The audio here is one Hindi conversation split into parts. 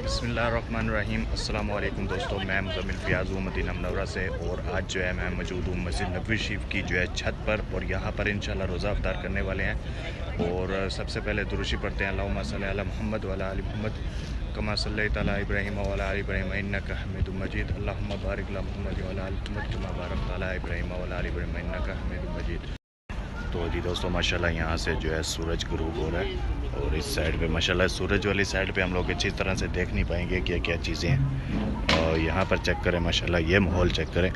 बिस्मिल्लाहिर्रहमानिर्रहीम। अस्सलाम वालेकुम दोस्तों, मैं मुज़म्मिल फ़ियाज़ हूँ मदीना मुनव्वरा से। और आज जो है मैं मौजूद हूँ मस्जिद नबवी शरीफ की जो है छत पर, और यहाँ पर इंशाल्लाह रोज़ा अफ्तार करने वाले हैं। और सबसे पहले दुरूशी पढ़ते हैं, अल्लाहुम्मा सल्ली अला मुहम्मद व अला आलि मुहम्मद कमा सल्लैता अला इब्राहीम व अला आलि इब्राहीम इन्नका हमीदुम मजीद। अल्लाहुम्मा बारिक अला मुहम्मद व अला आलि मुहम्मद कमा बारकता अला इब्राहीम व अला आलि इब्राहीम इन्नका हमीदुम मजीद। तो जी दोस्तों, माशाल्लाह यहाँ से जो है सूरज गुरूब हो रहा है। और इस साइड पे माशाल्लाह सूरज वाली साइड पे हम लोग अच्छी तरह से देख नहीं पाएंगे क्या क्या चीज़ें हैं। और यहाँ पर चेक करें माशाल्लाह, ये माहौल चेक करें।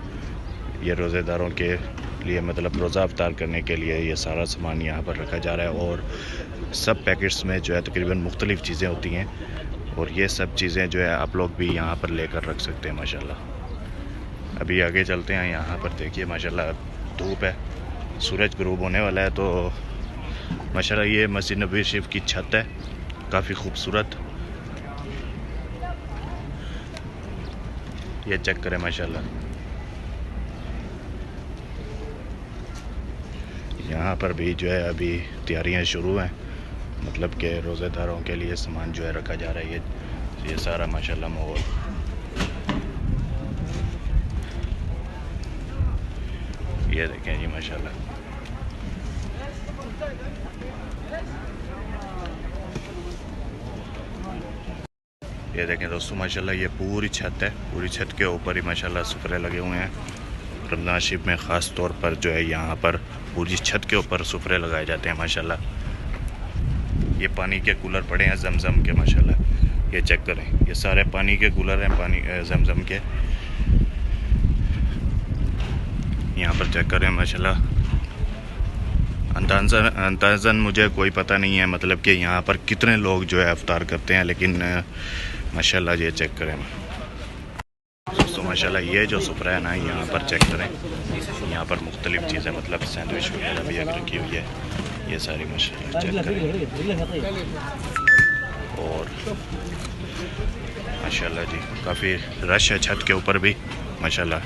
ये रोज़ेदारों के लिए मतलब रोज़ा अफ्तार करने के लिए ये सारा सामान यहाँ पर रखा जा रहा है। और सब पैकेट्स में जो है तकरीबन मुख्तलिफ़ चीज़ें होती हैं। और ये सब चीज़ें जो है आप लोग भी यहाँ पर लेकर रख सकते हैं माशाल्लाह। अभी आगे चलते हैं। यहाँ पर देखिए माशाल्लाह धूप है, सूरज गुरूब होने वाला है। तो माशाल्लाह ये मस्जिद नबवी शरीफ की छत है, काफ़ी खूबसूरत। ये चेक करें माशाल्लाह। यहाँ पर भी जो है अभी तैयारियां शुरू हैं, मतलब कि रोज़ेदारों के लिए सामान जो है रखा जा रहा है। ये सारा माशाल्लाह माहौल। ये देखें जी माशाल्लाह। ये देखें दोस्तों माशाल्लाह, ये पूरी छत है। पूरी छत के ऊपर ही माशाल्लाह सुफरे लगे हुए हैं। रमज़ान शरीफ में ख़ास तौर पर जो है यहाँ पर पूरी छत के ऊपर सुफरे लगाए जाते हैं माशाल्लाह। ये पानी के कूलर पड़े हैं जमजम के माशाल्लाह। ये चेक करें, ये सारे पानी के कूलर हैं, पानी जमजम के। यहाँ पर चेक करें माशाल्लाह। अंदाज़न मुझे कोई पता नहीं है मतलब कि यहाँ पर कितने लोग जो है अफ्तार करते हैं, लेकिन माशाल्लाह ये चेक करें दोस्तों माशाल्लाह। ये जो सुफरा है ना, यहाँ पर चेक करें। यहाँ पर मुख्तलिफ़ चीज़ें मतलब सैंडविच वगैरह भी अगर रखी हुई है, ये सारी माशाल्लाह चेक करें। और माशाल्लाह जी काफ़ी रश है छत के ऊपर भी माशाल्लाह।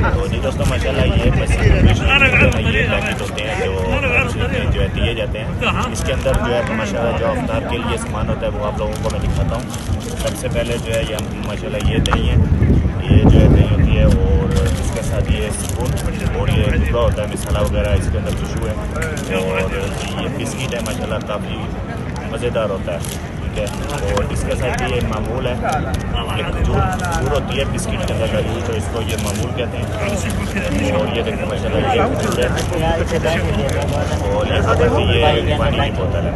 तो जी दोस्तों माशाल्लाह ये पैकेट होते हैं जो है दिए जाते हैं। इसके अंदर जो है माशाल्लाह जो अफ्तार के लिए सामान होता है वो आप लोगों को मैं दिखाता हूँ। सबसे पहले जो है ये माशाल्लाह ये दही है, ये जो है दही होती है। और इसके साथ ये स्पून और ये टुकड़ा होता है मसाला वगैरह, इसके अंदर खुशबू है। और ये बिस्किट है माशाल्लाह, काफ़ी मज़ेदार होता है। और इसके साथ ये मामूल है, एक खजूर होती है बिस्किट के अंदर लगी हुई, तो इसको ये मामूल कहते हैं। और ये देखते माशाल्लाह ये खजूर है। और यहाँ पर भी ये पानी की बोतल है।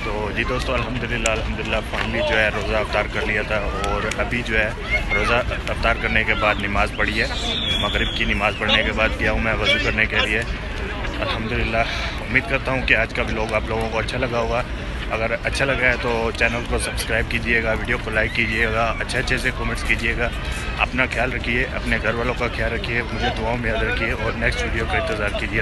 तो जी दोस्तों अल्हम्दुलिल्लाह फाइनली जो है रोज़ा अफ्तार कर लिया था। और अभी जो है रोज़ा अफ्तार करने के बाद नमाज़ पढ़ी है। मगरिब की नमाज़ पढ़ने के बाद गया हूँ मैं वज़ू करने के लिए। अल्हम्दुलिल्लाह उम्मीद करता हूँ कि आज का व्लॉग आप लोगों को अच्छा लगा होगा। अगर अच्छा लगा है तो चैनल को सब्सक्राइब कीजिएगा, वीडियो को लाइक कीजिएगा, अच्छे से कमेंट्स कीजिएगा। अपना ख्याल रखिए, अपने घर वालों का ख्याल रखिए, मुझे दुआओं में याद रखिए। और नेक्स्ट वीडियो का इंतज़ार कीजिए।